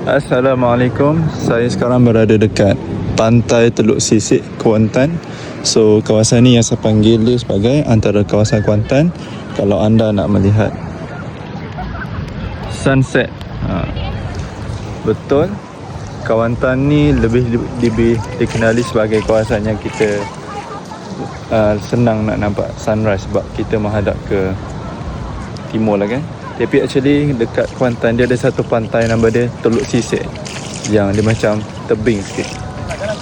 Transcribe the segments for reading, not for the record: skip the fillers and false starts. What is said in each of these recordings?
Assalamualaikum. Saya sekarang berada dekat Pantai Teluk Sisik, Kuantan. So, kawasan ni yang saya panggil dia sebagai antara kawasan Kuantan kalau anda nak melihat sunset. Betul, Kuantan ni lebih dikenali sebagai kawasan yang kita senang nak nampak sunrise sebab kita menghadap ke timur lah kan. Tapi actually dekat Kuantan dia ada satu pantai nama dia Teluk Sisik yang dia macam tebing sikit.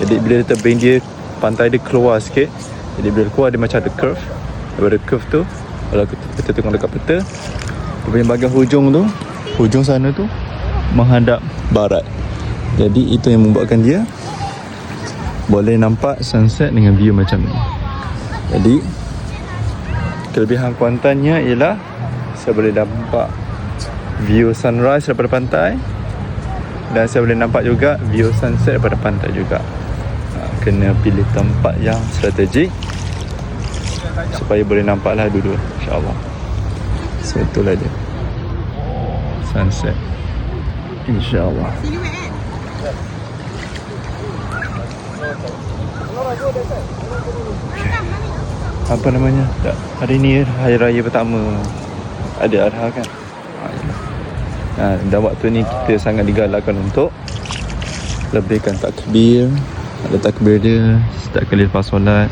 Jadi bila dia tebing, dia pantai dia keluar sikit. Jadi bila keluar dia macam ada curve. Daripada curve tu, kalau kita tengok dekat peta, dia punya bahagian hujung sana tu menghadap barat. Jadi itu yang membuatkan dia boleh nampak sunset dengan view macam ni. Jadi kelebihan Kuantannya ialah saya boleh nampak view sunrise daripada pantai dan saya boleh nampak juga view sunset daripada pantai juga. Kena pilih tempat yang strategik supaya boleh nampaklah dua-dua, insyaAllah. So itulah dia sunset, insyaAllah. Apa namanya? Hari ni hari raya pertama ada Adha kan. Dan waktu ni kita sangat digalakkan untuk lebihkan takbir. Ada takbir dia setiap kali lepas solat.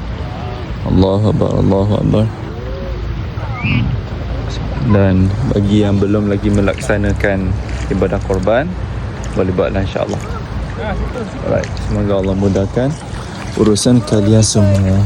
Allahu Akbar, Allahu Akbar. Dan bagi yang belum lagi melaksanakan ibadah korban, boleh buatlah insyaAllah. Alright, semoga Allah mudahkan urusan kalian semua.